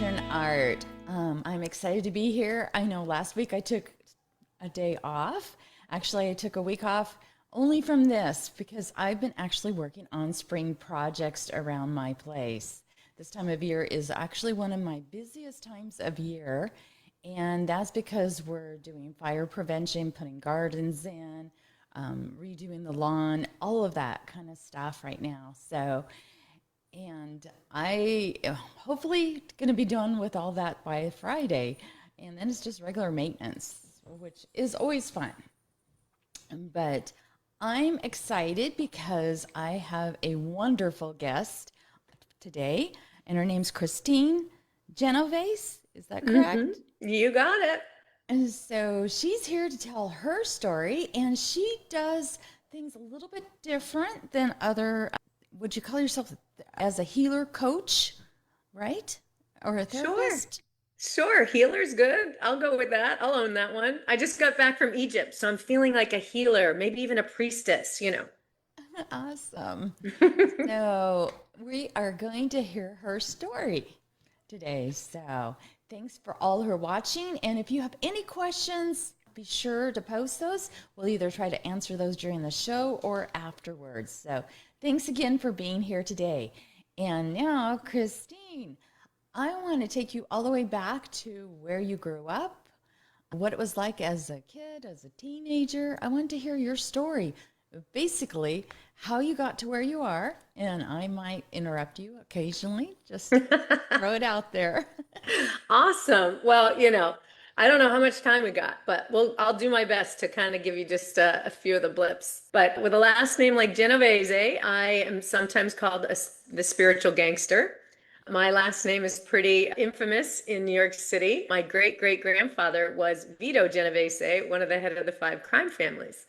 Creation Art. I'm excited to be here. I know last week I took a day off. Actually, I took a week off only from this because I've been actually working on spring projects around my place. This time of year is actually one of my busiest times of year, and that's because we're doing fire prevention, putting gardens in, redoing the lawn, all of that kind of stuff right now. And I hopefully going to be done with all that by Friday. And then it's just regular maintenance, which is always fun. But I'm excited because I have a wonderful guest today, and her name's Kristine Genovese. Is that Hmm. correct? You got it. And so she's here to tell her story, and she does things a little bit different than other. Would you call yourself as a healer coach, right? Or a Sure. therapist? Sure. Healer's good. I'll go with that. I'll own that one. I just got back from Egypt, so I'm feeling like a healer, maybe even a priestess. Awesome. So we are going to hear her story today. So thanks for all who are watching. And if you have any questions, be sure to post those. We'll either try to answer those during the show or afterwards. So thanks again for being here today. And now, Kristine, I want to take you all the way back to where you grew up, what it was like as a kid, as a teenager. I want to hear your story. Basically, how you got to where you are, and I might interrupt you occasionally. Just throw it out there. Awesome. Well, I don't know how much time we got, but I'll do my best to kind of give you just a few of the blips. But with a last name like Genovese, I am sometimes called the spiritual gangster. My last name is pretty infamous in New York City. My great great grandfather was Vito Genovese, one of the head of the five crime families.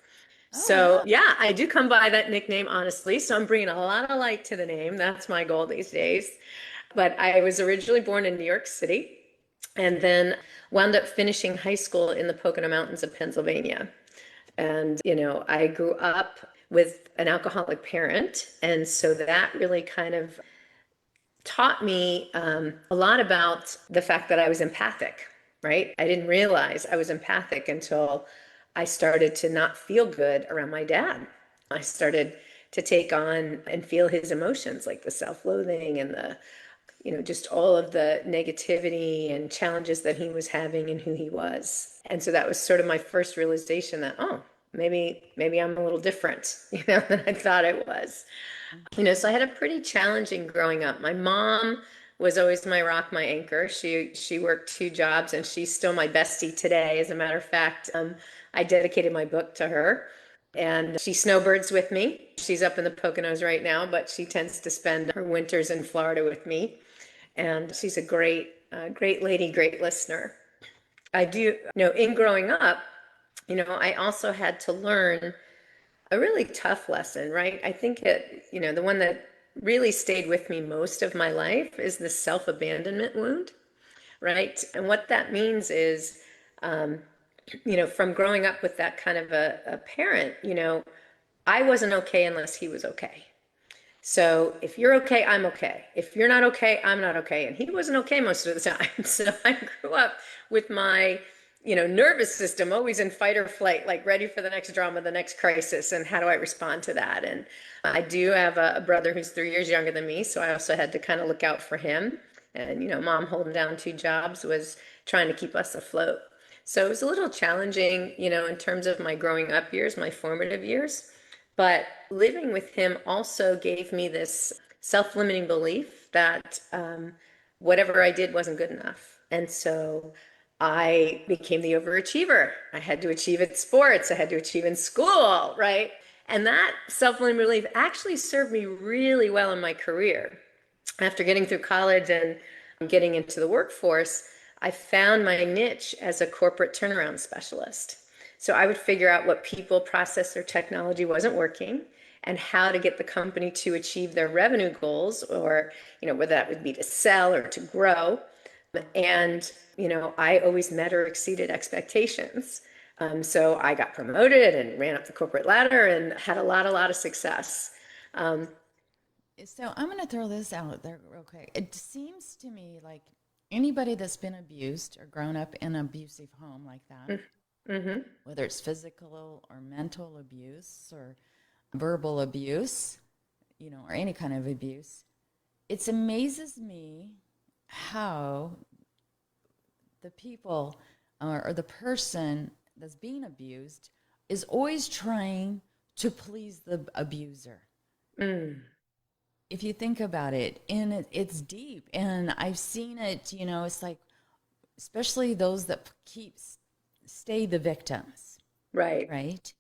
Oh, So, wow. yeah, I do come by that nickname, honestly. So I'm bringing a lot of light to the name. That's my goal these days. But I was originally born in New York City and then wound up finishing high school in the Pocono Mountains of Pennsylvania. And, I grew up with an alcoholic parent. And so that really kind of taught me a lot about the fact that I was empathic, right? I didn't realize I was empathic until I started to not feel good around my dad. I started to take on and feel his emotions, like the self-loathing and just all of the negativity and challenges that he was having and who he was. And so that was sort of my first realization that, oh, maybe I'm a little different, than I thought I was. So I had a pretty challenging growing up. My mom was always my rock, my anchor. She worked two jobs and she's still my bestie today. As a matter of fact, I dedicated my book to her. And she snowbirds with me. She's up in the Poconos right now, but she tends to spend her winters in Florida with me. And she's a great lady, great listener. I do, in growing up, I also had to learn a really tough lesson, right? I think the one that really stayed with me most of my life is the self-abandonment wound, right? And what that means is, from growing up with that kind of a parent, I wasn't okay unless he was okay. So if you're okay, I'm okay. If you're not okay, I'm not okay. And he wasn't okay most of the time. So I grew up with my, nervous system always in fight or flight, like ready for the next drama, the next crisis, and how do I respond to that? And I do have a brother who's 3 years younger than me, so I also had to kind of look out for him. And, mom holding down two jobs was trying to keep us afloat. So it was a little challenging, in terms of my growing up years, my formative years. But living with him also gave me this self-limiting belief that whatever I did wasn't good enough. And so I became the overachiever. I had to achieve at sports, I had to achieve in school, right? And that self-limiting belief actually served me really well in my career. After getting through college and getting into the workforce, I found my niche as a corporate turnaround specialist. So I would figure out what people, process, or technology wasn't working and how to get the company to achieve their revenue goals, or, whether that would be to sell or to grow. And, I always met or exceeded expectations. So I got promoted and ran up the corporate ladder and had a lot of success. Um, So I'm going to throw this out there real quick. It seems to me like Anybody that's been abused or grown up in an abusive home like that, Mm-hmm. whether it's physical or mental abuse or verbal abuse, or any kind of abuse, it amazes me how the people or the person that's being abused is always trying to please the abuser. Mm. If you think about it, and it's deep, and I've seen it, it's like, especially those that stay the victims, Right. right?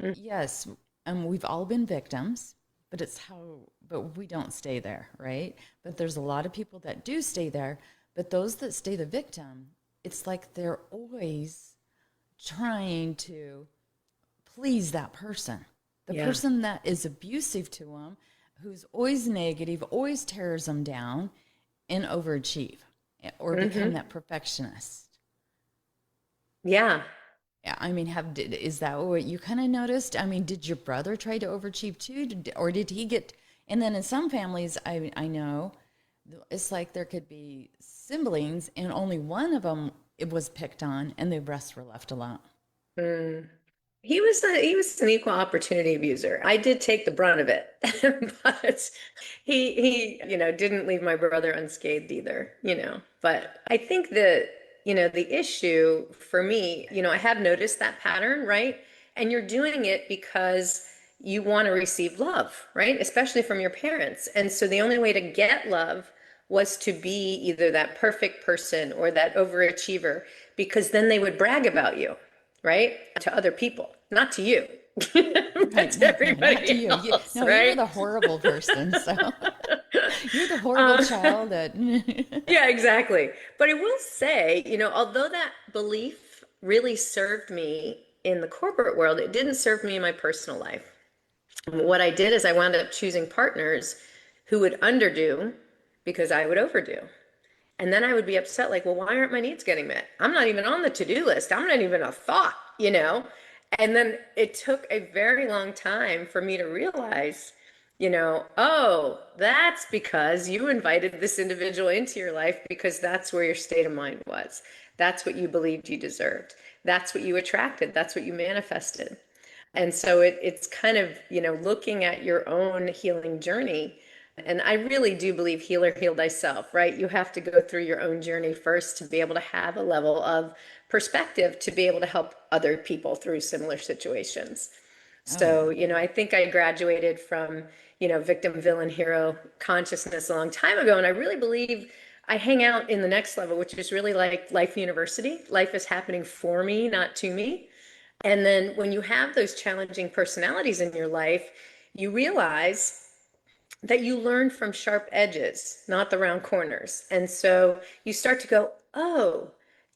Mm. Yes, we've all been victims, but we don't stay there, right? But there's a lot of people that do stay there, but those that stay the victim, it's like they're always trying to please that person. The Yeah. person that is abusive to them, who's always negative, always tears them down, and overachieve or become Mm-hmm. that perfectionist. Yeah. Yeah, I mean, is that what you kind of noticed? I mean, did your brother try to overachieve too, or did he get? And then in some families, I know, it's like there could be siblings, and only one of them it was picked on, and the rest were left alone. Mm. He was an equal opportunity abuser. I did take the brunt of it, but he didn't leave my brother unscathed either. But I think the issue for me, I have noticed that pattern, right? And you're doing it because you want to receive love, right? Especially from your parents. And so the only way to get love was to be either that perfect person or that overachiever, because then they would brag about you, right? To other people, not to you, but Right? to No, not to everybody you. else, No, you're right? the horrible person. So you're the horrible child that. Yeah, exactly. But I will say, although that belief really served me in the corporate world, it didn't serve me in my personal life. What I did is I wound up choosing partners who would underdo because I would overdo. And then I would be upset, like, well, why aren't my needs getting met? I'm not even on the to-do list. I'm not even a thought. And then it took a very long time for me to realize, oh, that's because you invited this individual into your life because that's where your state of mind was. That's what you believed you deserved. That's what you attracted. That's what you manifested. And so it's kind of, looking at your own healing journey. And I really do believe healer heal thyself, right? You have to go through your own journey first to be able to have a level of perspective to be able to help other people through similar situations. Oh yeah. So, I think I graduated from, victim, villain, hero consciousness a long time ago. And I really believe I hang out in the next level, which is really like life university. Life is happening for me, not to me. And then when you have those challenging personalities in your life, you realize that you learn from sharp edges, not the round corners. And so you start to go, oh,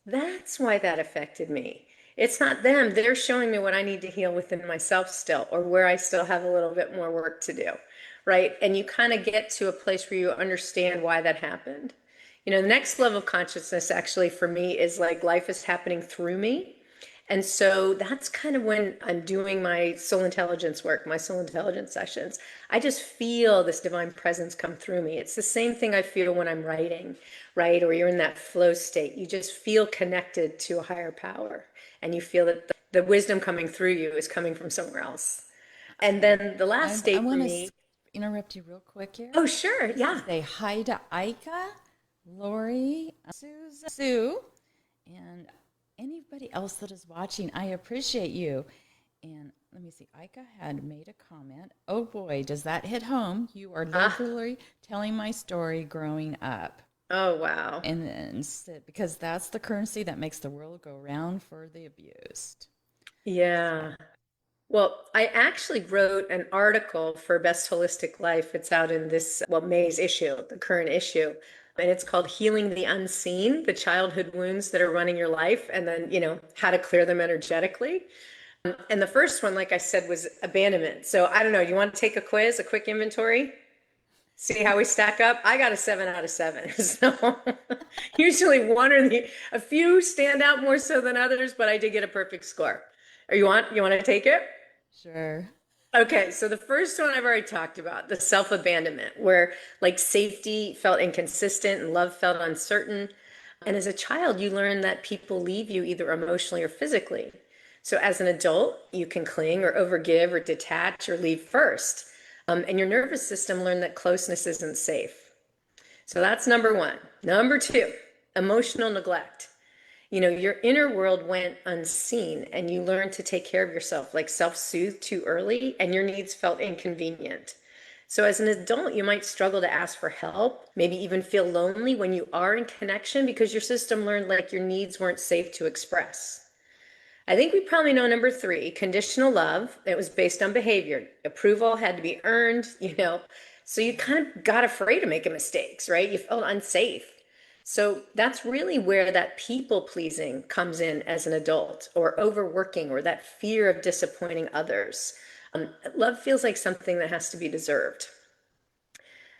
that's why that affected me. It's not them. They're showing me what I need to heal within myself still, or where I still have a little bit more work to do. Right. And you kind of get to a place where you understand why that happened. The next level of consciousness actually for me is like life is happening through me. And so that's kind of when I'm doing my soul intelligence work, my soul intelligence sessions. I just feel this divine presence come through me. It's the same thing I feel when I'm writing, right? Or you're in that flow state. You just feel connected to a higher power and you feel that the wisdom coming through you is coming from somewhere else. And then the last I state for want to me, interrupt you real quick here. oh, sure. Just to Yeah. say hi to Ika, Lori, Susan, Sue, and anybody else that is watching. I appreciate you. And let me see, Ika had made a comment. Oh boy, does that hit home? You are Ah, literally telling my story growing up. oh, wow. And because that's the currency that makes the world go round for the abused. So, Yeah. Well, I actually wrote an article for Best Holistic Life. It's out in this, well, May's issue, the current issue. And it's called Healing the Unseen, the childhood wounds that are running your life, and then, how to clear them energetically. And the first one, like I said, was abandonment. So I don't know, you want to take a quiz, a quick inventory? See how we stack up? I got a 7 out of 7. So usually a few stand out more so than others, but I did get a perfect score. You want to take it? sure. Okay, so the first one I've already talked about, the self-abandonment, where like safety felt inconsistent and love felt uncertain. And as a child, you learn that people leave you either emotionally or physically. So as an adult, you can cling or overgive or detach or leave first. And your nervous system learned that closeness isn't safe. So that's number one. Number two, emotional neglect. Your inner world went unseen and you learned to take care of yourself, like self-soothe too early, and your needs felt inconvenient. So as an adult, you might struggle to ask for help, maybe even feel lonely when you are in connection because your system learned like your needs weren't safe to express. I think we probably know number three, conditional love. It was based on behavior. Approval had to be earned. So you kind of got afraid of making mistakes, right? You felt unsafe. So that's really where that people pleasing comes in as an adult, or overworking, or that fear of disappointing others. Love feels like something that has to be deserved.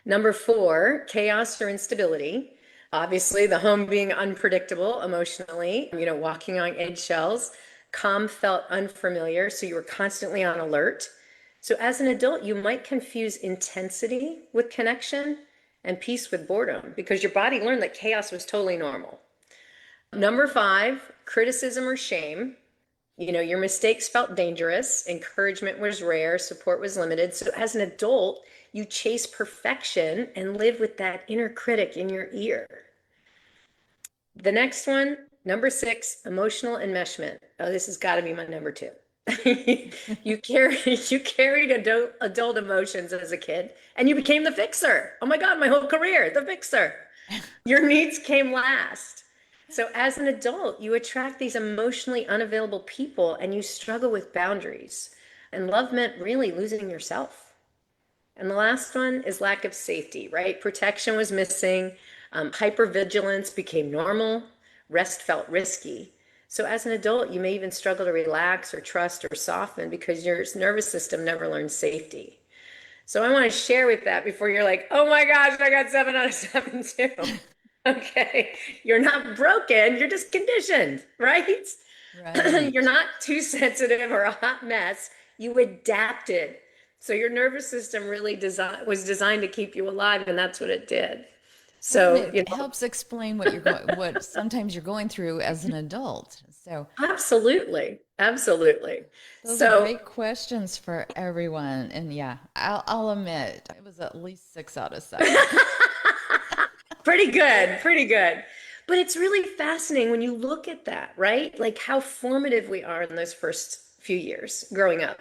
Number four, chaos or instability. Obviously, the home being unpredictable emotionally, walking on eggshells. Calm felt unfamiliar, so you were constantly on alert. So as an adult, you might confuse intensity with connection and peace with boredom because your body learned that chaos was totally normal. Number five, criticism or shame. Your mistakes felt dangerous, encouragement was rare, support was limited. So as an adult, you chase perfection and live with that inner critic in your ear. The next one, number six, emotional enmeshment. Oh, this has got to be my number two. You carried adult emotions as a kid and you became the fixer. Oh my God, my whole career, the fixer. Your needs came last. So as an adult, you attract these emotionally unavailable people and you struggle with boundaries. And love meant really losing yourself. And the last one is lack of safety, right? Protection was missing. Hypervigilance became normal. Rest felt risky. So as an adult, you may even struggle to relax or trust or soften because your nervous system never learned safety. So I want to share with that before you're like, oh my gosh, I got 7 out of 7 too. Okay, you're not broken, you're just conditioned, right? You're Right. not too sensitive or a hot mess. You adapted. So your nervous system really was designed to keep you alive, and that's what it did. Well, and So, it helps explain what sometimes you're going through as an adult. So absolutely, absolutely. those are So great questions for everyone. And yeah, I'll admit it was at least 6 out of 7. pretty good, pretty good. But it's really fascinating when you look at that, right? Like how formative we are in those first few years growing up.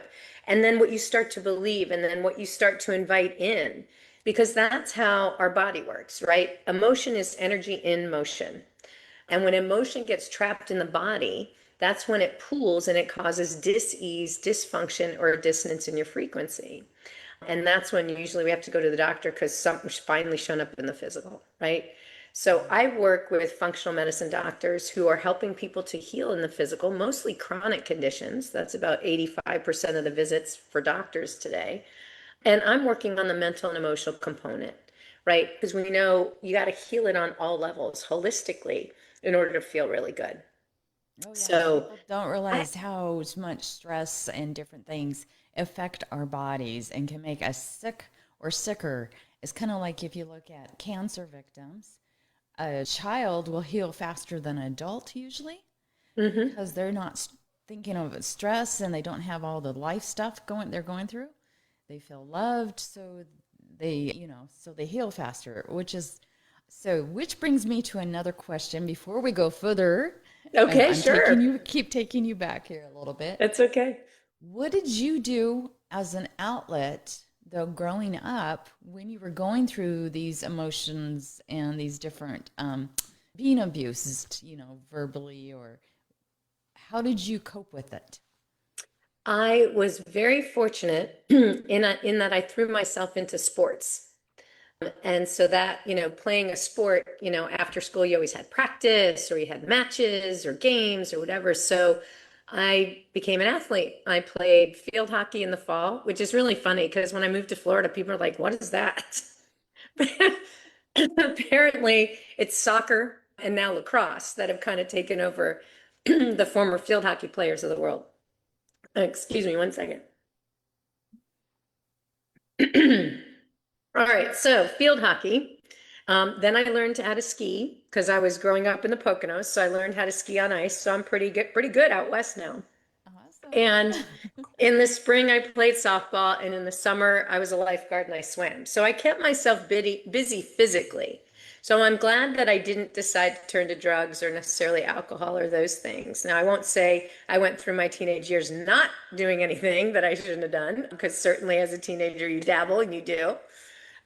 And then what you start to believe, and then what you start to invite in, because that's how our body works, right? Emotion is energy in motion. And when emotion gets trapped in the body, that's when it pools and it causes dis-ease, dysfunction, or a dissonance in your frequency. And that's when usually we have to go to the doctor because something's finally shown up in the physical, right? So I work with functional medicine doctors who are helping people to heal in the physical, mostly chronic conditions. That's about 85% of the visits for doctors today. And I'm working on the mental and emotional component, right? Because we know you got to heal it on all levels holistically in order to feel really good. Oh yeah, So people don't I, realize how much stress and different things affect our bodies and can make us sick or sicker. It's kind of like if you look at cancer victims, a child will heal faster than an adult usually mhm. because they're not thinking of stress and they don't have all the life stuff they're going through. They feel loved, so they heal faster, which brings me to another question before we go further. Okay, I'm taking sure. you keep taking you back here a little bit. That's okay. What did you do as an outlet, though, growing up when you were going through these emotions and these different being abused, verbally, or how did you cope with it? I was very fortunate in that I threw myself into sports. And so that, playing a sport, after school, you always had practice or you had matches or games or whatever. So I became an athlete. I played field hockey in the fall, which is really funny because when I moved to Florida, people are like, what is that? Apparently, it's soccer and now lacrosse that have kind of taken over the former field hockey players of the world. Excuse me one second. All right, so field hockey. Then I learned how to ski because I was growing up in the Poconos, so I learned how to ski on ice. So I'm pretty good out west now. Awesome. And in the spring, I played softball, and in the summer, I was a lifeguard and I swam. So I kept myself busy physically. So I'm glad that I didn't decide to turn to drugs or necessarily alcohol or those things. Now, I won't say I went through my teenage years not doing anything that I shouldn't have done, because certainly as a teenager, you dabble and you do.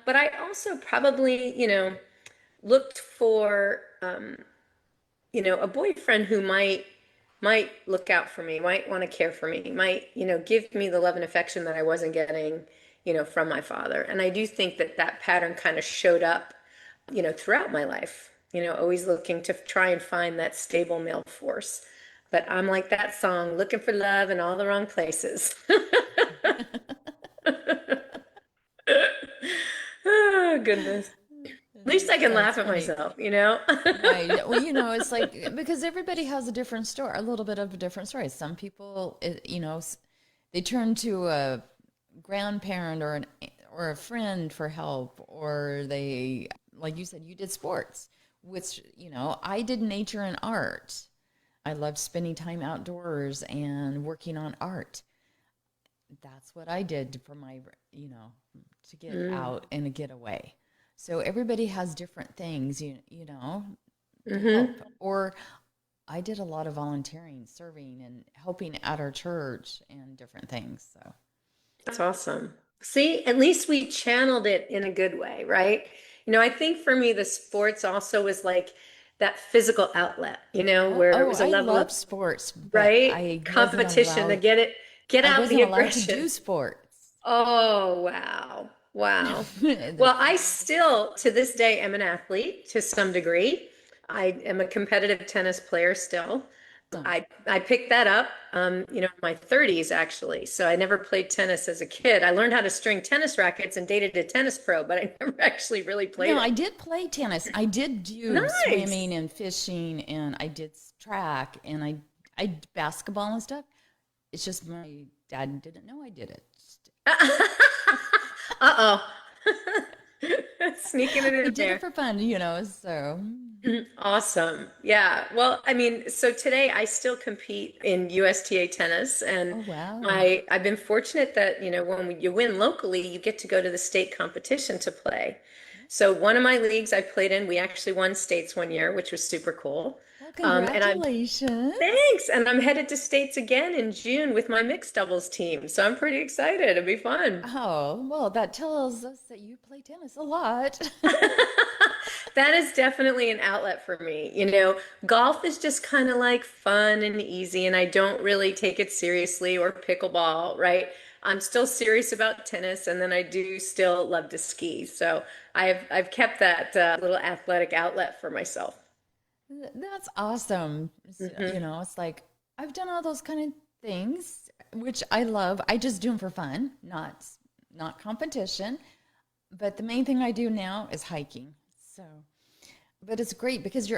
But I also probably, looked for a boyfriend who might look out for me, might want to care for me, might, give me the love and affection that I wasn't getting, from my father. And I do think that that pattern kind of showed up, throughout my life, always looking to try and find that stable male force. But I'm like that song, looking for love in all the wrong places. Oh, goodness. At least I can That's laugh at funny. myself. Right. Well, it's like because everybody has a different story, a little bit of a different story. Some people, they turn to a grandparent or a friend for help, or they, like you said, you did sports, which, I did nature and art. I loved spending time outdoors and working on art. That's what I did for my, to get Mm. out and get away. So everybody has different things, to Hmm. help. Or I did a lot of volunteering, serving, and helping at our church and different things. So, That's awesome. See, at least we channeled it in a good way, right? I think for me, the sports also was like that physical outlet, where it was a I level of, love sports, but right, competition to get I out the wasn't allowed to aggression. do sports. Oh, wow. Wow. Well, That's I still, to this day, am an athlete to some degree. I am a competitive tennis player still. awesome. I picked that up, in my 30s actually. So I never played tennis as a kid. I learned how to string tennis rackets and dated a tennis pro, but I never actually really played No, I it. did play tennis. I did do Nice. swimming and fishing, and I did track, and I basketball and stuff. It's just my dad didn't know I did it. Uh-oh. Sneaking it I in did it there. for fun, so. Awesome. Yeah. Well, I mean, so today I still compete in USTA tennis, and Oh, wow. I've been fortunate that, when you win locally, you get to go to the state competition to play. So one of my leagues I played in, we actually won states one year, which was super cool. Well, And I'm congratulations. Thanks, and I'm headed to states again in June with my mixed doubles team. So I'm pretty excited. It'll be fun. Oh, well, that tells us that you play tennis a lot. That is definitely an outlet for me. Golf is just kind of like fun and easy, and I don't really take it seriously, or pickleball, right? I'm still serious about tennis, and then I do still love to ski. So I've kept that little athletic outlet for myself. That's awesome. Hmm. It's like I've done all those kind of things, which I love. I just do them for fun, not competition. But the main thing I do now is hiking. So, but it's great because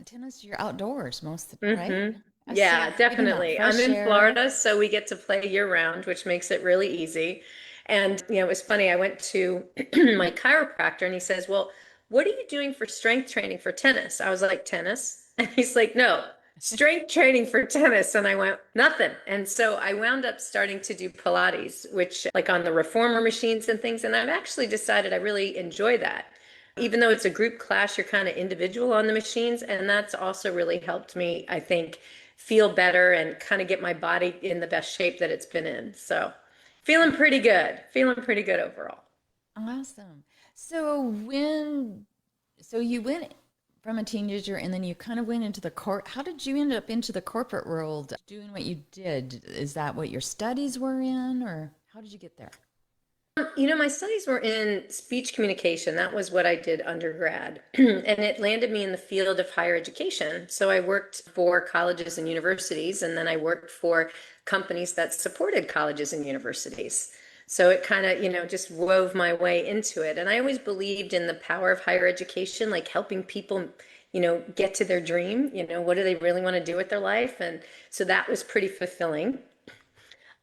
tennis, you're outdoors right? Hmm. I see Yeah, getting that definitely. I'm fresh in air. Florida, so we get to play year round, which makes it really easy. And, it was funny. I went to my chiropractor and he says, "Well, what are you doing for strength training for tennis?" I was like, "Tennis?" And he's like, "No, strength training for tennis." And I went, "Nothing." And so I wound up starting to do Pilates, which like on the reformer machines and things. And I've actually decided I really enjoy that. Even though it's a group class, you're kind of individual on the machines. And that's also really helped me, I think, feel better and kind of get my body in the best shape that it's been in. So feeling pretty good, feeling pretty good overall. Awesome. So so you went from a teenager and then you kind of went into how did you end up into the corporate world doing what you did? Is that what your studies were in, or how did you get there? My studies were in speech communication. That was what I did undergrad. And it landed me in the field of higher education. So I worked for colleges and universities, and then I worked for companies that supported colleges and universities. So it kind of, just wove my way into it. And I always believed in the power of higher education, like helping people, get to their dream. What do they really want to do with their life? And so that was pretty fulfilling.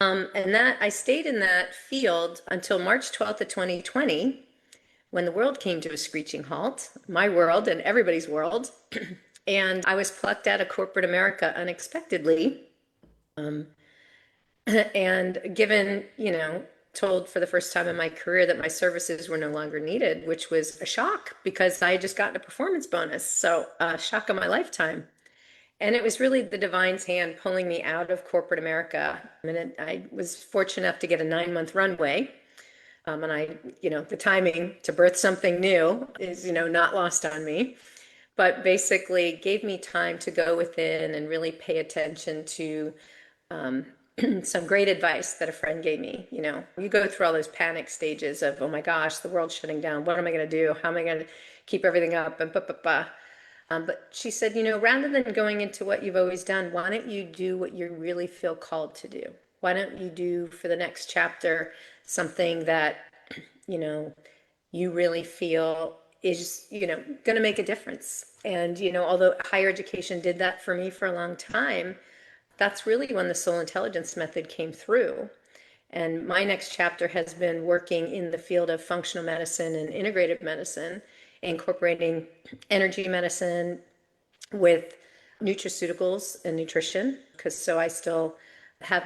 And that I stayed in that field until March 12th of 2020, when the world came to a screeching halt, my world and everybody's world. And I was plucked out of corporate America unexpectedly. And given, told for the first time in my career that my services were no longer needed, which was a shock because I had just gotten a performance bonus. So, a shock of my lifetime. And it was really the divine's hand pulling me out of corporate America. I was fortunate enough to get a 9-month runway. And the timing to birth something new is, not lost on me, but basically gave me time to go within and really pay attention to some great advice that a friend gave me. You go through all those panic stages of, oh my gosh, the world's shutting down. What am I going to do? How am I going to keep everything up? And but she said, rather than going into what you've always done, why don't you do what you really feel called to do? Why don't you do for the next chapter something that, you know, you really feel is, going to make a difference? And, although higher education did that for me for a long time, that's really when the soul intelligence method came through. And my next chapter has been working in the field of functional medicine and integrative medicine, incorporating energy medicine with nutraceuticals and nutrition. Because so I still have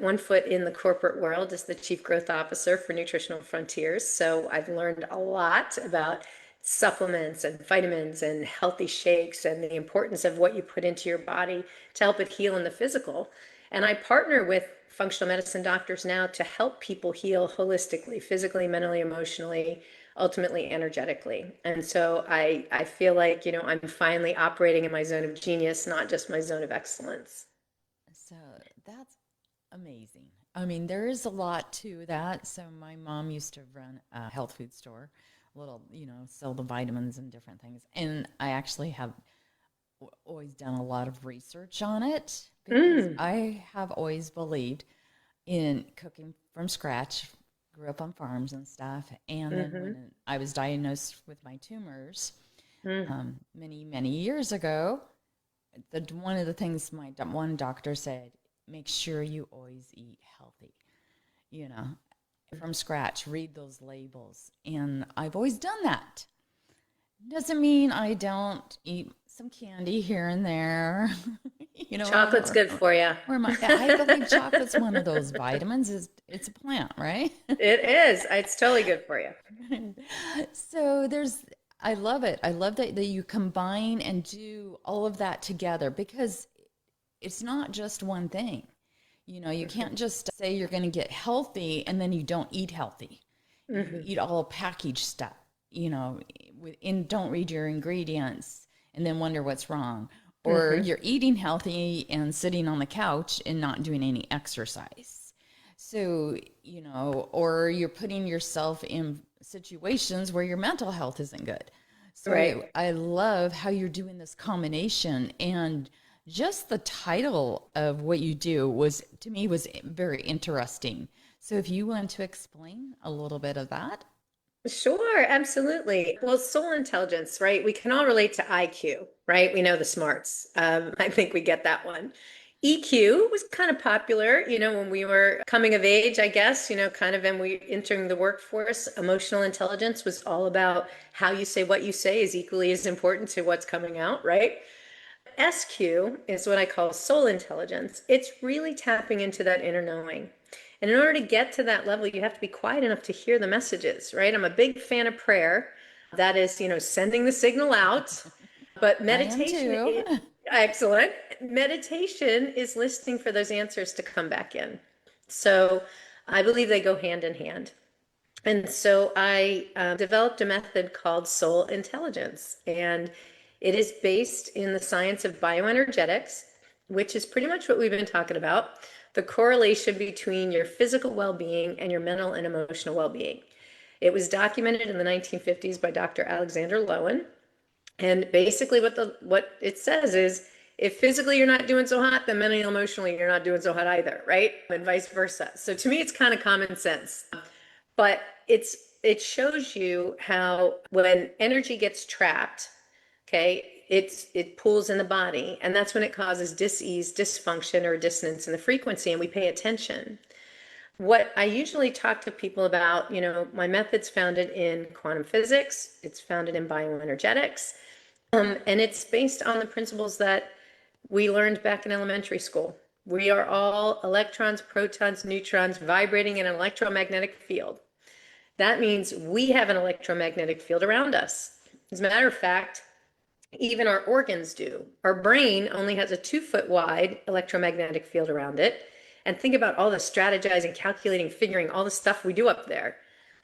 one foot in the corporate world as the chief growth officer for Nutritional Frontiers. So I've learned a lot about supplements and vitamins and healthy shakes and the importance of what you put into your body to help it heal in the physical. And I partner with functional medicine doctors now to help people heal holistically, physically, mentally, emotionally, ultimately energetically. And so I feel like, I'm finally operating in my zone of genius, not just my zone of excellence. So that's amazing. I mean, there is a lot to that. So my mom used to run a health food store, a little, sell the vitamins and different things. And I actually have always done a lot of research on it because I have always believed in cooking from scratch. Grew up on farms and stuff. And then when I was diagnosed with my tumors many, many years ago, one of the things my one doctor said, make sure you always eat healthy, you know, from scratch, read those labels. And I've always done that. Doesn't mean I don't eat some candy here and there, Chocolate's good for you. I believe chocolate's one of those vitamins. It's a plant, right? It is. It's totally good for you. So I love it. I love that you combine and do all of that together because it's not just one thing. You can't just say you're going to get healthy and then you don't eat healthy. You eat all packaged stuff, don't read your ingredients and then wonder what's wrong. Or you're eating healthy and sitting on the couch and not doing any exercise. So, or you're putting yourself in situations where your mental health isn't good. So Right. I love how you're doing this combination, and just the title of what you do to me was very interesting. So if you want to explain a little bit of that. Sure, absolutely. Well, soul intelligence, right? We can all relate to IQ, right? We know the smarts. I think we get that one. EQ was kind of popular, when we were coming of age, I guess, kind of, and we entering the workforce. Emotional intelligence was all about how you say what you say is equally as important to what's coming out, right? SQ is what I call soul intelligence. It's really tapping into that inner knowing. And in order to get to that level, you have to be quiet enough to hear the messages, right? I'm a big fan of prayer. That is, sending the signal out. But I am meditation too. is excellent. Meditation is listening for those answers to come back in. So I believe they go hand in hand. And so I developed a method called soul intelligence. And it is based in the science of bioenergetics, which is pretty much what we've been talking about, the correlation between your physical well-being and your mental and emotional well-being. It was documented in the 1950s by Dr. Alexander Lowen. And basically what it says is if physically you're not doing so hot, then mentally and emotionally you're not doing so hot either, right? And vice versa. So to me, it's kind of common sense. But it shows you how when energy gets trapped, okay, it pools in the body, and that's when it causes dis-ease, dysfunction, or dissonance in the frequency, and we pay attention. What I usually talk to people about, my method's founded in quantum physics, it's founded in bioenergetics, and it's based on the principles that we learned back in elementary school. We are all electrons, protons, neutrons vibrating in an electromagnetic field. That means we have an electromagnetic field around us. As a matter of fact, even our organs do. Our brain only has a 2 foot wide electromagnetic field around it. And think about all the strategizing, calculating, figuring, all the stuff we do up there.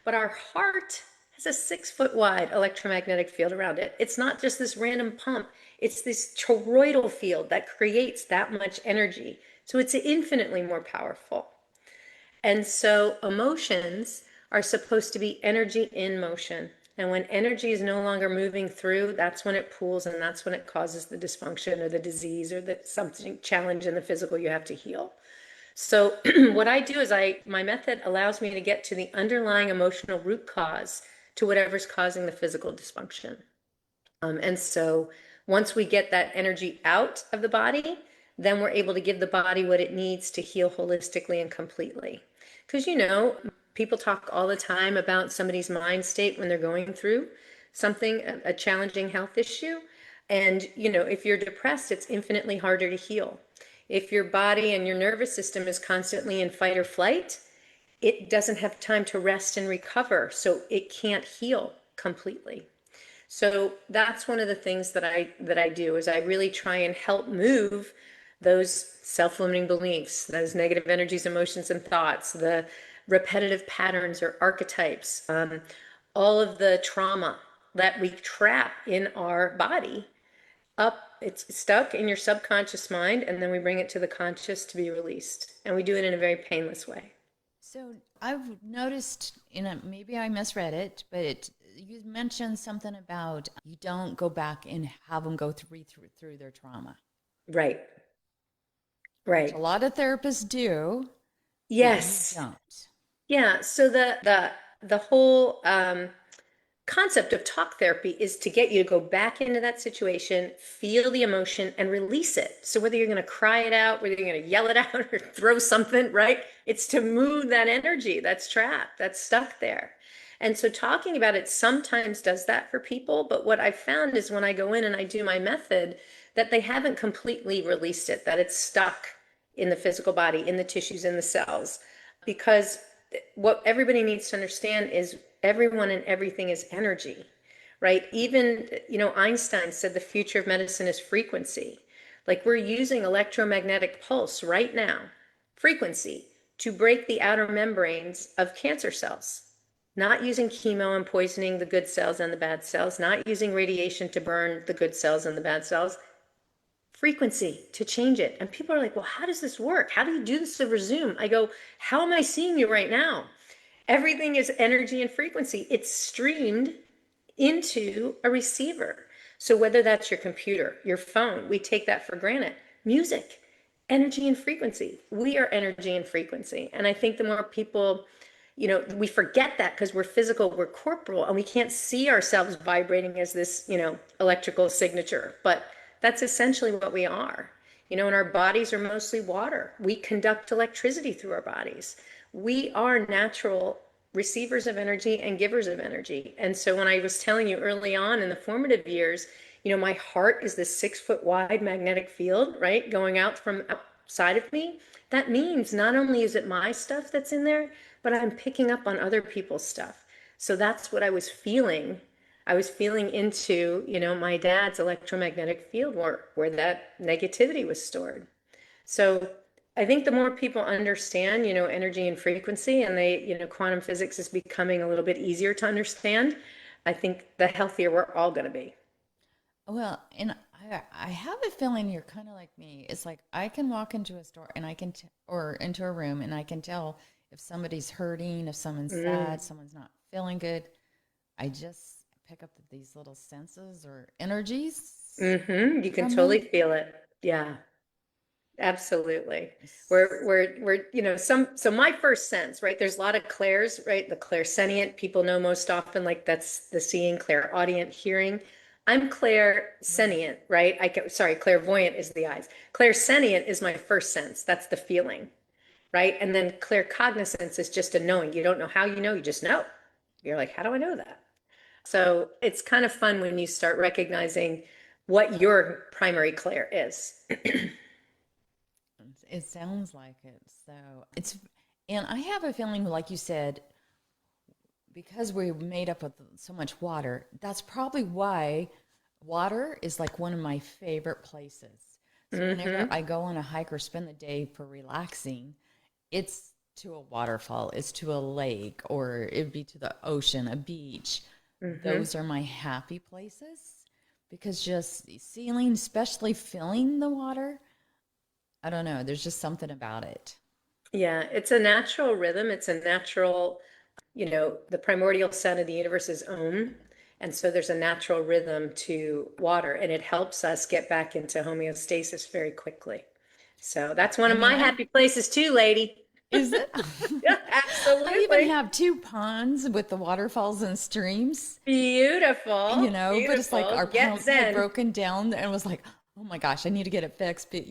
But our heart has a 6 foot wide electromagnetic field around it. It's not just this random pump, it's this toroidal field that creates that much energy. So it's infinitely more powerful. And so emotions are supposed to be energy in motion. And when energy is no longer moving through, that's when it pools and that's when it causes the dysfunction or the disease or the something challenge in the physical you have to heal. So what I do is my method allows me to get to the underlying emotional root cause to whatever's causing the physical dysfunction. And so once we get that energy out of the body, then we're able to give the body what it needs to heal holistically and completely. Because, people talk all the time about somebody's mind state when they're going through something, a challenging health issue. And, if you're depressed, it's infinitely harder to heal. If your body and your nervous system is constantly in fight or flight, it doesn't have time to rest and recover, so it can't heal completely. So that's one of the things that I do is I really try and help move those self-limiting beliefs, those negative energies, emotions, and thoughts, the repetitive patterns or archetypes, all of the trauma that we trap in our body up. It's stuck in your subconscious mind, and then we bring it to the conscious to be released. And we do it in a very painless way. So I've noticed, maybe I misread it, but you mentioned something about you don't go back and have them go through their trauma, Right, which a right. lot of therapists do, but you Yes. don't. Yeah. So the whole concept of talk therapy is to get you to go back into that situation, feel the emotion, and release it. So whether you're going to cry it out, whether you're going to yell it out or throw something, right? It's to move that energy that's trapped, that's stuck there. And so talking about it sometimes does that for people. But what I've found is when I go in and I do my method, that they haven't completely released it, that it's stuck in the physical body, in the tissues, in the cells. Because what everybody needs to understand is everyone and everything is energy, right? Even, Einstein said the future of medicine is frequency. Like we're using electromagnetic pulse right now, frequency, to break the outer membranes of cancer cells. Not using chemo and poisoning the good cells and the bad cells, not using radiation to burn the good cells and the bad cells, frequency to change it. And people are like, well, how does this work? How do you do this over Zoom? I go, how am I seeing you right now? Everything is energy and frequency. It's streamed into a receiver. So whether that's your computer, your phone, we take that for granted. Music, energy and frequency. We are energy and frequency. And I think the more people, we forget that because we're physical, we're corporal, and we can't see ourselves vibrating as this, electrical signature. But that's essentially what we are. And our bodies are mostly water. We conduct electricity through our bodies. We are natural receivers of energy and givers of energy. And so when I was telling you early on in the formative years, my heart is this 6 foot wide magnetic field, right? Going out from outside of me. That means not only is it my stuff that's in there, but I'm picking up on other people's stuff. So that's what I was feeling. I was feeling into, my dad's electromagnetic field where that negativity was stored. So I think the more people understand, energy and frequency, and quantum physics is becoming a little bit easier to understand, I think the healthier we're all going to be. Well, and I have a feeling you're kind of like me. It's like I can walk into a store and or into a room and I can tell if somebody's hurting, if someone's sad, someone's not feeling good. I just pick up these little senses or energies You can from totally them. feel it. Yeah. Absolutely. It's- So my first sense, right? There's a lot of clairs, right? The clairsentient people know most often, like that's the seeing, clairaudient, hearing. I'm Right. clairsentient, right? Sorry, clairvoyant is the eyes. Clairsentient is my first sense. That's the feeling. right? And then clear cognizance is just a knowing. You don't know how you know, you just know. You're like, how do I know that? So it's kind of fun when you start recognizing what your primary clair is. It sounds like it. So it's, and I have a feeling, like you said, because we're made up of so much water, that's probably why water is like one of my favorite places. So whenever Mm-hmm. I go on a hike or spend the day for relaxing, it's to a waterfall, it's to a lake, or it'd be to the ocean, a beach. Mm-hmm. Those are my happy places because just sealing, especially feeling the water, I don't know, there's just something about it. Yeah, it's a natural rhythm. It's a natural, the primordial sound of the universe is Om. And so there's a natural rhythm to water, and it helps us get back into homeostasis very quickly. So that's one I of mean, my I happy places too, lady. is it? Yeah, I even absolutely. have two ponds with the waterfalls and streams, Beautiful. but it's like Beautiful. our Get pump had Zen. broken down and was like, oh my gosh, I need to get it fixed, but,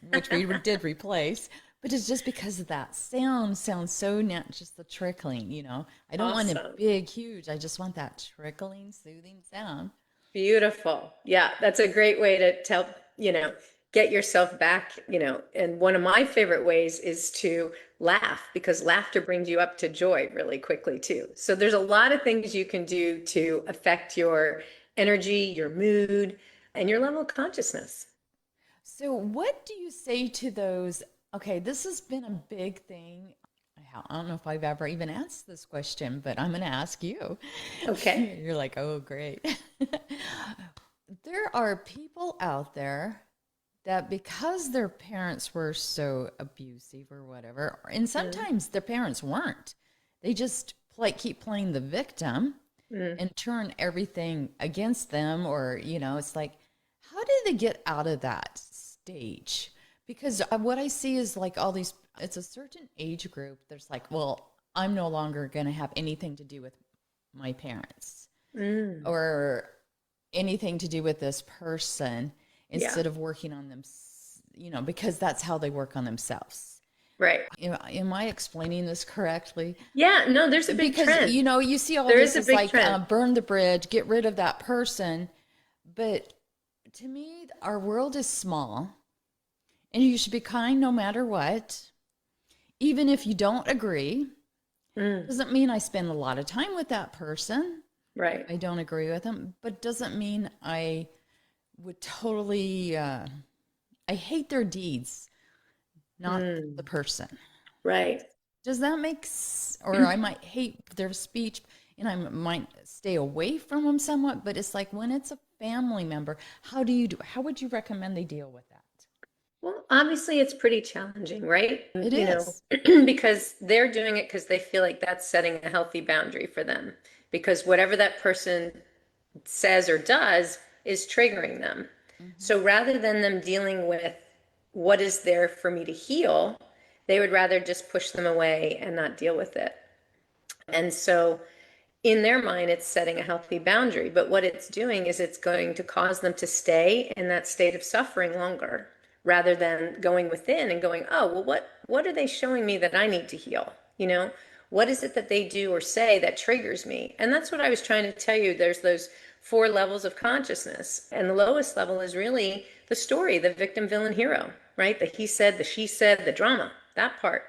which we did replace. But it's just because of that sound sounds so just the trickling, I don't want a Awesome. big, huge. I just want that trickling, soothing sound. Beautiful. Yeah, that's a great way to tell, get yourself back, and one of my favorite ways is to laugh because laughter brings you up to joy really quickly too. So there's a lot of things you can do to affect your energy, your mood, and your level of consciousness. So, what do you say to those? Okay, this has been a big thing. I don't know if I've ever even asked this question, but I'm going to ask you. Okay. You're like, oh, great. There are people out there that because their parents were so abusive or whatever, and Mm, sometimes their parents weren't, they just keep playing the victim mm, and turn everything against them, or it's like, how did they get out of that stage? Because what I see is like all these, it's a certain age group there's like, well, I'm no longer going to have anything to do with my parents mm. or anything to do with this person Yeah, instead of working on them, because that's how they work on themselves. right. Am I explaining this correctly? Yeah, no, there's a big Because trend. you see all There is this a as big like trend. burn the bridge, get rid of that person, but to me our world is small and you should be kind no matter what, even if you don't agree. Mm, Doesn't mean I spend a lot of time with that person if right. I don't agree with them, but doesn't mean I would totally I hate their deeds, not the Mm, person. right. Does that or I might hate their speech and I might stay away from them somewhat, but it's like when it's a family member, how would you recommend they deal with that? Well, obviously it's pretty challenging, right? It is. Because they're doing it because they feel like that's setting a healthy boundary for them. Because whatever that person says or does is triggering them. Hmm. So rather than them dealing with what is there for me to heal, they would rather just push them away and not deal with it. And so in their mind, it's setting a healthy boundary. But what it's doing is it's going to cause them to stay in that state of suffering longer rather than going within and going, oh, well, what are they showing me that I need to heal? What is it that they do or say that triggers me? And that's what I was trying to tell you. There's those four levels of consciousness. And the lowest level is really the story, the victim, villain, hero, right? The he said, the she said, the drama, that part.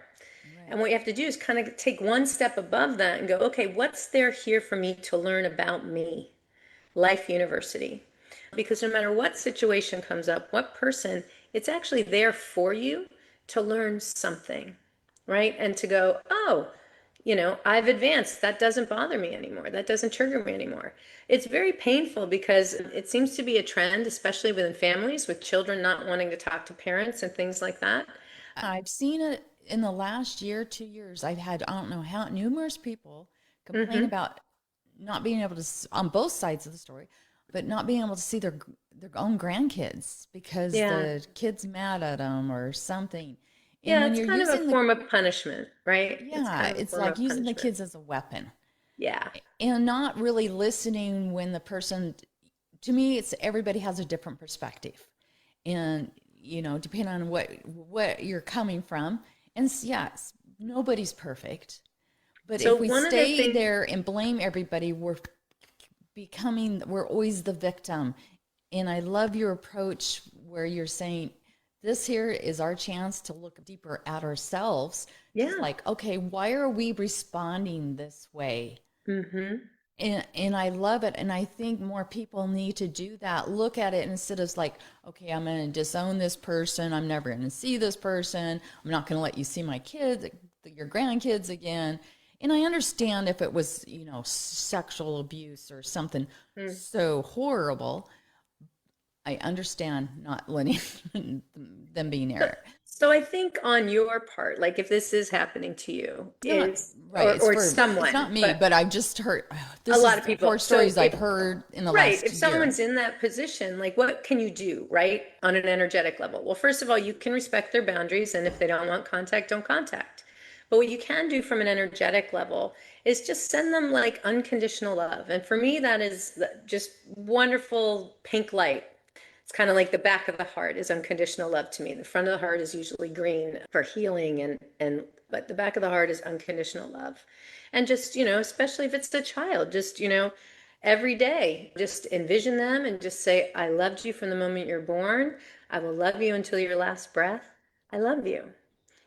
And Right. what you have to do is kind of take one step above that and go, okay, what's there here for me to learn about me? Life University. Because no matter what situation comes up, what person, it's actually there for you to learn something, right? And to go, oh, I've advanced. That doesn't bother me anymore. That doesn't trigger me anymore. It's very painful because it seems to be a trend, especially within families with children not wanting to talk to parents and things like that. I've seen it in the last year, 2 years. I've had, I don't know how, numerous people complain Mm-hmm. about not being able to, on both sides of the story, but not being able to see their own grandkids because Yeah. the kid's mad at them or something. And Yeah, when it's you're kind of a using form of punishment, right? It's yeah, kind of a it's form like of using the punishment. kids as a weapon Yeah. and not really listening when the person, to me, it's everybody has a different perspective. And, depending on what you're coming from. yes, nobody's perfect. But So if we one of the stay things, there and blame everybody, we're always the victim. And I love your approach where you're saying, this here is our chance to look deeper at ourselves to yeah. like, okay, why are we responding this way? Hmm. And I love it. And I think more people need to do that. Look at it instead of like, okay, I'm going to disown this person. I'm never going to see this person. I'm not going to let you see my kids, your grandkids again. And I understand if it was, sexual abuse or something so horrible. I understand not letting them be So, near. so I think on your part, like if this is happening to you, Not is right. or It's someone, not me, but but I've just heard, a this lot is of the people. horror So stories I've if heard in the right, last if year. someone's in that position, like what can you do, right? On an energetic level. Well, first of all, you can respect their boundaries, and if they don't want contact, don't contact. But what you can do from an energetic level is just send them like unconditional love. And for me, that is just wonderful pink light. It's kind of like the back of the heart is unconditional love to me. The front of the heart is usually green for healing and but the back of the heart is unconditional love. And just, especially if it's a child, just, every day, just envision them and just say, I loved you from the moment you're born. I will love you until your last breath. I love you.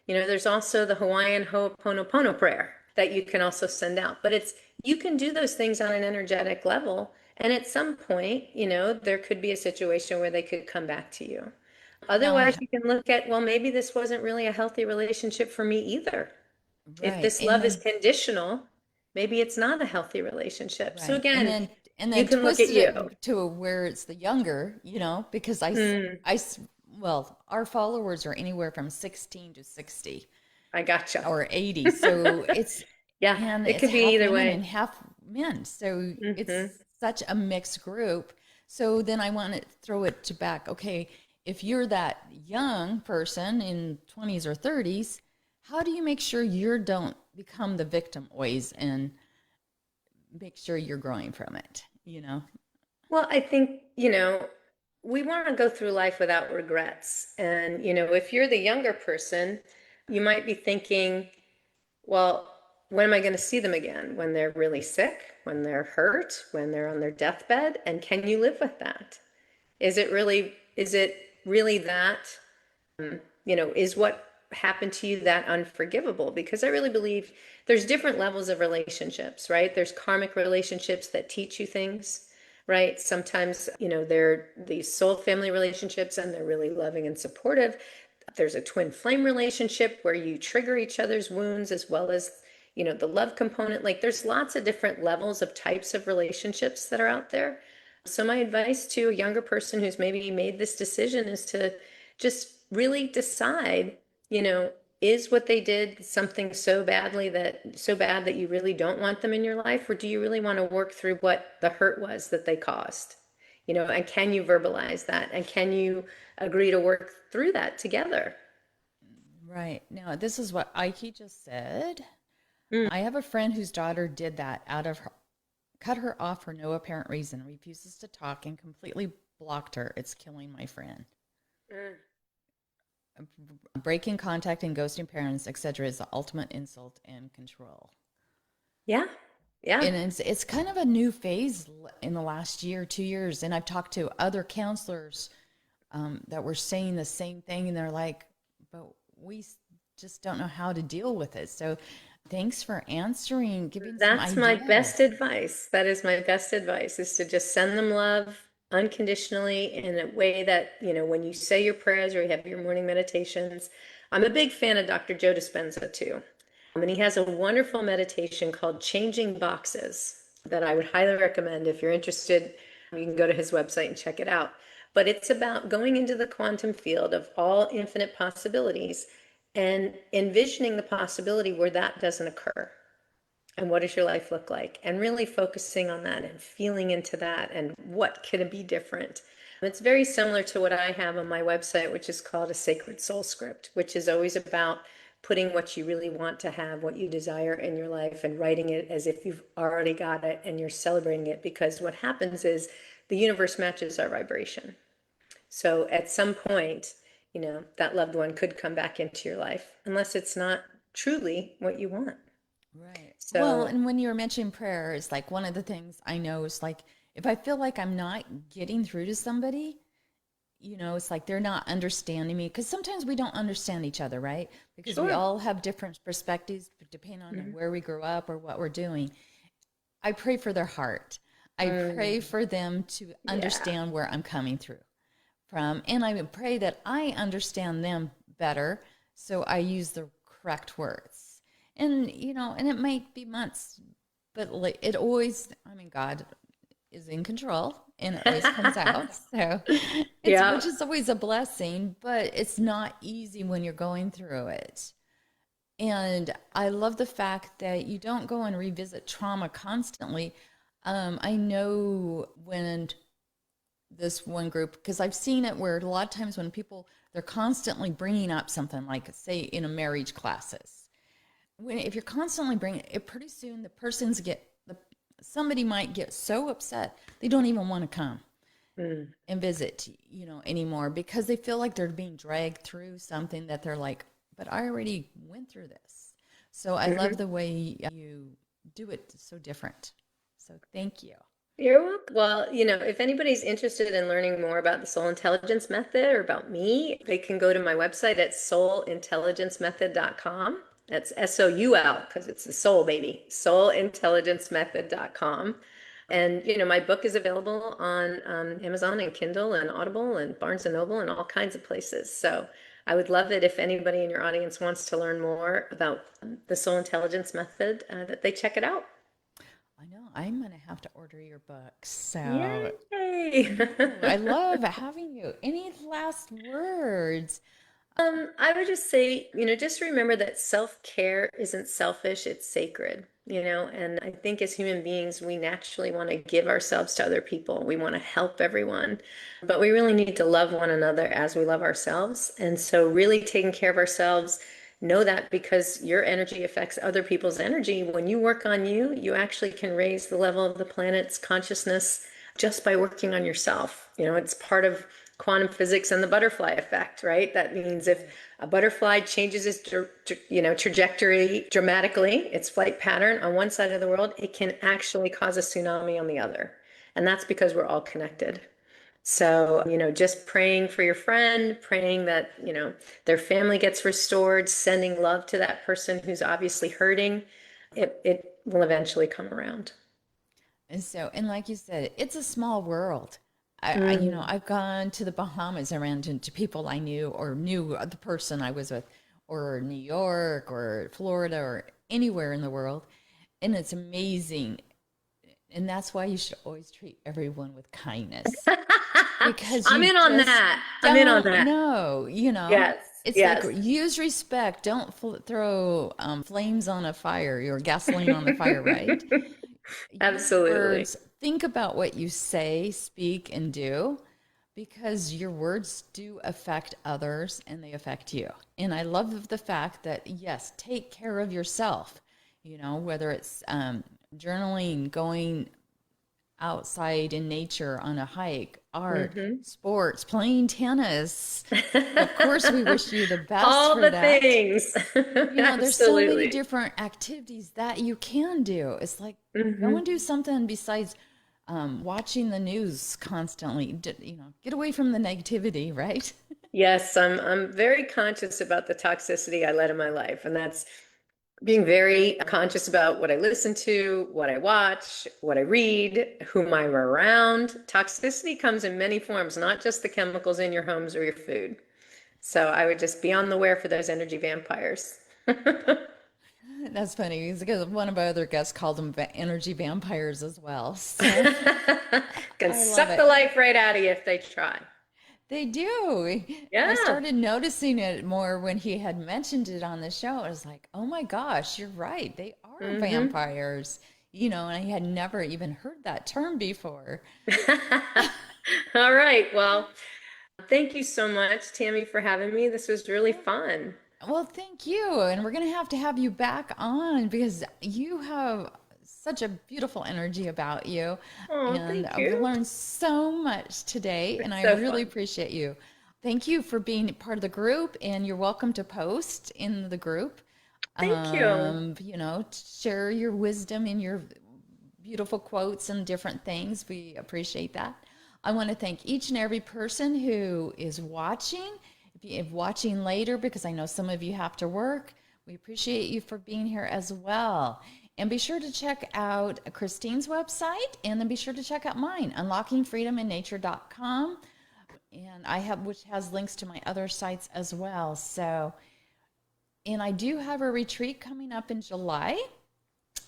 There's also the Hawaiian Ho'oponopono prayer that you can also send out. But you can do those things on an energetic level. And at some point, there could be a situation where they could come back to you. Now, Otherwise, you can look at, well, maybe this wasn't really a healthy relationship for me either. If right. this And love is then conditional, maybe it's not a healthy relationship. So right. And again, then you can look at twisted you. it to where it's the younger, because Hmm, well, our followers are anywhere from 16 to 60 I gotcha. or 80. So Yeah, and it it's could be half either women way. and half men. So it's Hmm. such a mixed group. So then I want to throw it to back. Okay, if you're that young person in 20s or 30s, how do you make sure you don't become the victim always and make sure you're growing from it? Well, I think, we want to go through life without regrets. And, if you're the younger person, you might be thinking, well, when am I going to see them again? When they're really sick, when they're hurt, when they're on their deathbed? And can you live with that? Is it really that, is what happened to you that unforgivable? Because I really believe there's different levels of relationships, right? There's karmic relationships that teach you things, right? Sometimes, they're these soul family relationships and they're really loving and supportive. There's a twin flame relationship where you trigger each other's wounds as well as, the love component. Like there's lots of different levels of types of relationships that are out there. So my advice to a younger person who's maybe made this decision is to just really decide, you know, is what they did something so bad that you really don't want them in your life, or do you really want to work through what the hurt was that they caused? And can you verbalize that? And can you agree to work through that together? Right. Now, this is what Ike just said. Mm, I have a friend whose daughter did that cut her off for no apparent reason, refuses to talk, and completely blocked her. It's killing my friend. mm. Breaking contact and ghosting parents, etc., is the ultimate insult and control. Yeah. Yeah. And it's kind of a new phase in the last year, 2 years. And I've talked to other counselors that were saying the same thing, and they're like, "But we just don't know how to deal with it." So, thanks for answering, giving some That's my best ideas. advice. That is my best advice is to just send them love unconditionally in a way that, when you say your prayers or you have your morning meditations. I'm a big fan of Dr. Joe Dispenza too. And he has a wonderful meditation called Changing Boxes that I would highly recommend if you're interested. You can go to his website and check it out. But it's about going into the quantum field of all infinite possibilities and envisioning the possibility where that doesn't occur. And what does your life look like? And really focusing on that and feeling into that and what can it be different. It's very similar to what I have on my website, which is called a sacred soul script, which is always about putting what you really want to have, what you desire in your life, and writing it as if you've already got it and you're celebrating it. Because what happens is the universe matches our vibration. So at some point, that loved one could come back into your life unless it's not truly what you want. Right. Well, So, and when you were mentioning prayer, is like one of the things I know is like if I feel like I'm not getting through to somebody, it's like they're not understanding me because sometimes we don't understand each other, right? Because we sure. all have different perspectives depending on Hmm. where we grew up or what we're doing. I pray for their heart. I pray Mm, for them to yeah. understand where I'm coming through from. And I would pray that I understand them better so I use the correct words. And it might be months, but like it always, I mean, God is in control and it always comes out. So it's, Yeah. which is always a blessing, but it's not easy when you're going through it. And I love the fact that you don't go and revisit trauma constantly. I know when this one group, because I've seen it where a lot of times when people, they're constantly bringing up something like, say, in a marriage classes, if you're constantly bringing it, pretty soon somebody might get so upset they don't even want to come Mm. and visit, anymore because they feel like they're being dragged through something that they're like, but I already went through this. So I love Hmm. the way you do it so different. So thank you. You're welcome. Well, if anybody's interested in learning more about the soul intelligence method or about me, they can go to my website at soulintelligencemethod.com. That's SOUL because it's the soul baby, soulintelligencemethod.com. And, my book is available on Amazon and Kindle and Audible and Barnes and Noble and all kinds of places. So I would love it if anybody in your audience wants to learn more about the soul intelligence method, that they check it out. I know I'm going to have to order your books. So Yay! no, I love having you. Any last words? I would just say, just remember that self-care isn't selfish, it's sacred, and I think as human beings, we naturally want to give ourselves to other people. We want to help everyone, but we really need to love one another as we love ourselves. And so really taking care of ourselves, know that because your energy affects other people's energy. When you work on you, you actually can raise the level of the planet's consciousness just by working on yourself. It's part of quantum physics and the butterfly effect, right? That means if a butterfly changes its trajectory dramatically, its flight pattern on one side of the world, it can actually cause a tsunami on the other. And that's because we're all connected. So, just praying for your friend, praying that, their family gets restored, sending love to that person who's obviously hurting, it will eventually come around. And like you said, it's a small world. Mm. I've gone to the Bahamas. I ran into people I knew or knew the person I was with, or New York or Florida or anywhere in the world. And it's amazing. And that's why you should always treat everyone with kindness because I'm you in on just that. I'm in on don't that. know. Yes, It's like yes. use respect. Don't throw flames on a fire or gasoline on the fire, right? Use Absolutely. words. Think about what you say, speak, and do because your words do affect others and they affect you. And I love the fact that, yes, take care of yourself, whether it's journaling, going outside in nature on a hike, art, Hmm. sports, playing tennis. Of course, we wish you the best All for the that. things. There's so many Absolutely. different activities that you can do. It's like go Hmm. and do something besides watching the news constantly. Get away from the negativity, right? Yes, I'm very conscious about the toxicity I let in my life, and that's being very conscious about what I listen to, what I watch, what I read, whom I'm around. Toxicity comes in many forms, not just the chemicals in your homes or your food. So I would just be on the aware for those energy vampires. That's funny because one of my other guests called them energy vampires as well. So Can I love suck the it. life right out of you if they try. They do. I Yeah. started noticing it more when he had mentioned it on the show. I was like, oh my gosh, you're right. They are Hmm. vampires, and I had never even heard that term before. All right. Well, thank you so much, Tammy, for having me. This was really fun. Well, thank you. And we're going to have you back on because you have such a beautiful energy about you. Oh, And thank I've you. learned so much today, and It's I so really fun. appreciate you. thank you for being part of the group, and you're welcome to post in the group. Thank you. Share your wisdom and your beautiful quotes and different things. We appreciate that. I want to thank each and every person who is watching. If watching later, because I know some of you have to work, we appreciate you for being here as well. And be sure to check out Kristine's website, and then be sure to check out mine, unlockingfreedominnature.com. And I have, which has links to my other sites as well. So, and I do have a retreat coming up in July.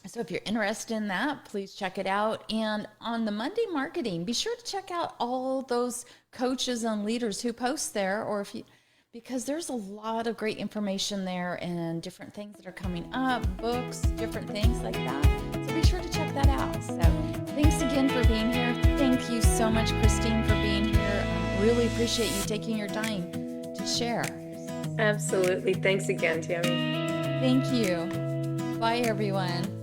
So if you're interested in that, please check it out. And on the Monday marketing, be sure to check out all those coaches and leaders who post there, or if you, because there's a lot of great information there and different things that are coming up, books, different things like that. So be sure to check that out. So thanks again for being here. Thank you so much, Kristine, for being here. I really appreciate you taking your time to share. Absolutely. Thanks again, Tammy. Thank you. Bye, everyone.